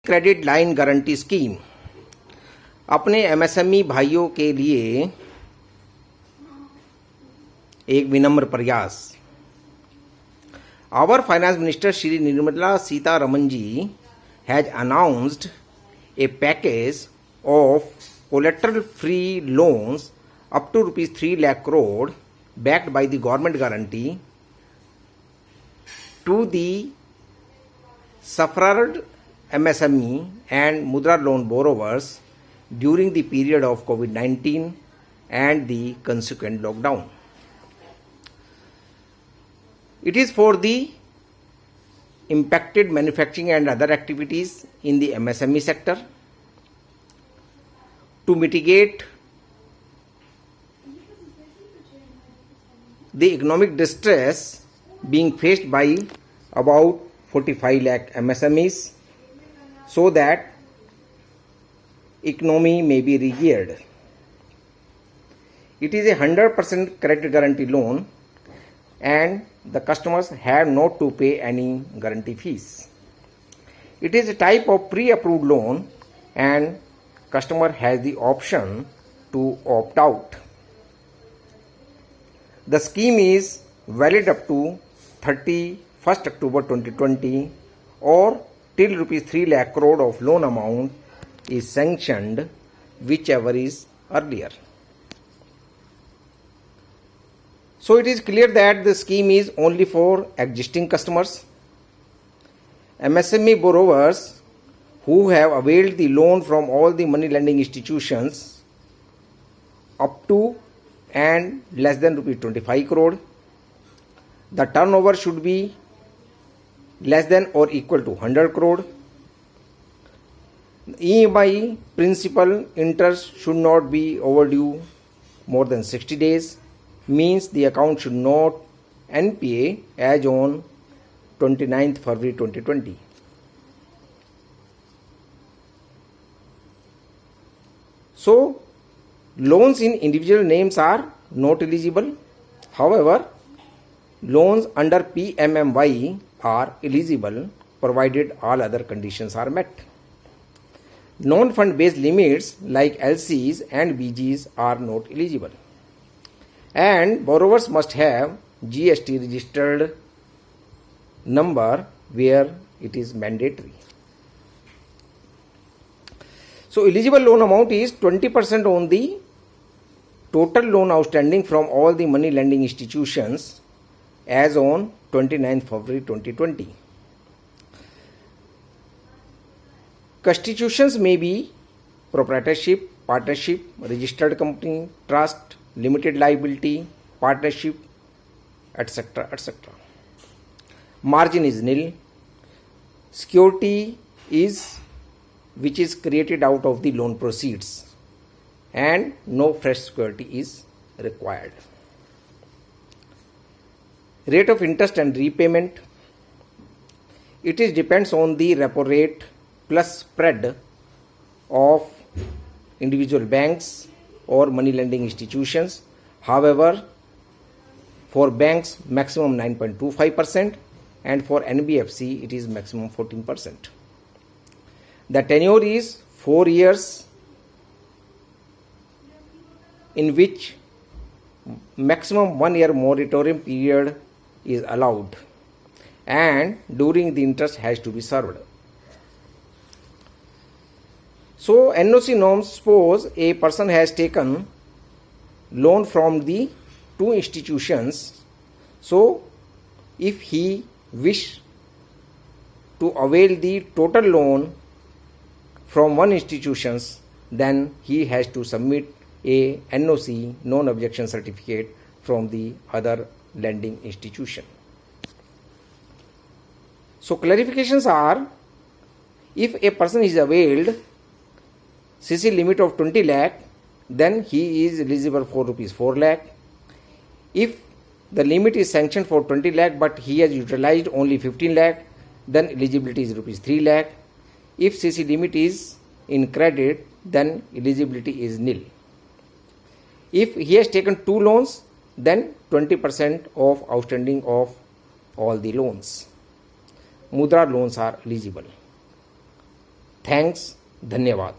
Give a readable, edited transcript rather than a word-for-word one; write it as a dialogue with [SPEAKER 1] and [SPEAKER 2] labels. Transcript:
[SPEAKER 1] Credit line guarantee scheme अपने MSME भाइयों के लिए एक विनम्र प्रयास। Our finance minister Shri Nirmala Sitharaman ji has announced a package of collateral free loans up to rupees 3 lakh crore backed by the government guarantee to the suffered MSME and Mudra loan borrowers during the period of COVID-19 and the consequent lockdown. It is for the impacted manufacturing and other activities in the MSME sector to mitigate the economic distress being faced by about 45 lakh MSMEs so that economy may be regeared. It is a 100% credit guarantee loan and the customers have not to pay any guarantee fees. It is a type of pre-approved loan and customer has the option to opt out. The scheme is valid up to 31st October 2020 or till rupees 3 lakh crore of loan amount is sanctioned, whichever is earlier. So it is clear that the scheme is only for existing customers. MSME borrowers who have availed the loan from all the money lending institutions up to and less than rupees 25 crore. The turnover should be less than or equal to 100 crore. EMI principal interest should not be overdue more than 60 days. Means the account should not NPA as on 29th February 2020. So, loans in individual names are not eligible. However, loans under PMMY are eligible provided all other conditions are met. Non-fund based limits like LCs and BGs are not eligible. And borrowers must have GST registered number where it is mandatory. So eligible loan amount is 20% on the total loan outstanding from all the money lending institutions as on 29th February 2020. Constitutions may be proprietorship, partnership, registered company, trust, limited liability, partnership, etc. etc. Margin is nil. Security is which is created out of the loan proceeds and no fresh security is required. Rate of interest and repayment. It is depends on the repo rate plus spread of individual banks or money lending institutions. However, for banks maximum 9.25% and for NBFC it is maximum 14%. The tenure is 4 years in which maximum 1 year moratorium period is allowed and during the interest has to be served. So NOC norms, suppose a person has taken loan from the two institutions. So if he wish to avail the total loan from one institutions, then he has to submit a NOC, non-objection certificate from the other lending institution. So clarifications are, if a person is availed CC limit of 20 lakh, then he is eligible for rupees 4 lakh. If the limit is sanctioned for 20 lakh but he has utilized only 15 lakh, then eligibility is rupees 3 lakh. If CC limit is in credit, then eligibility is nil. If he has taken two loans, then 20% of outstanding of all the loans. Mudra loans are eligible. Thanks, धन्यवाद.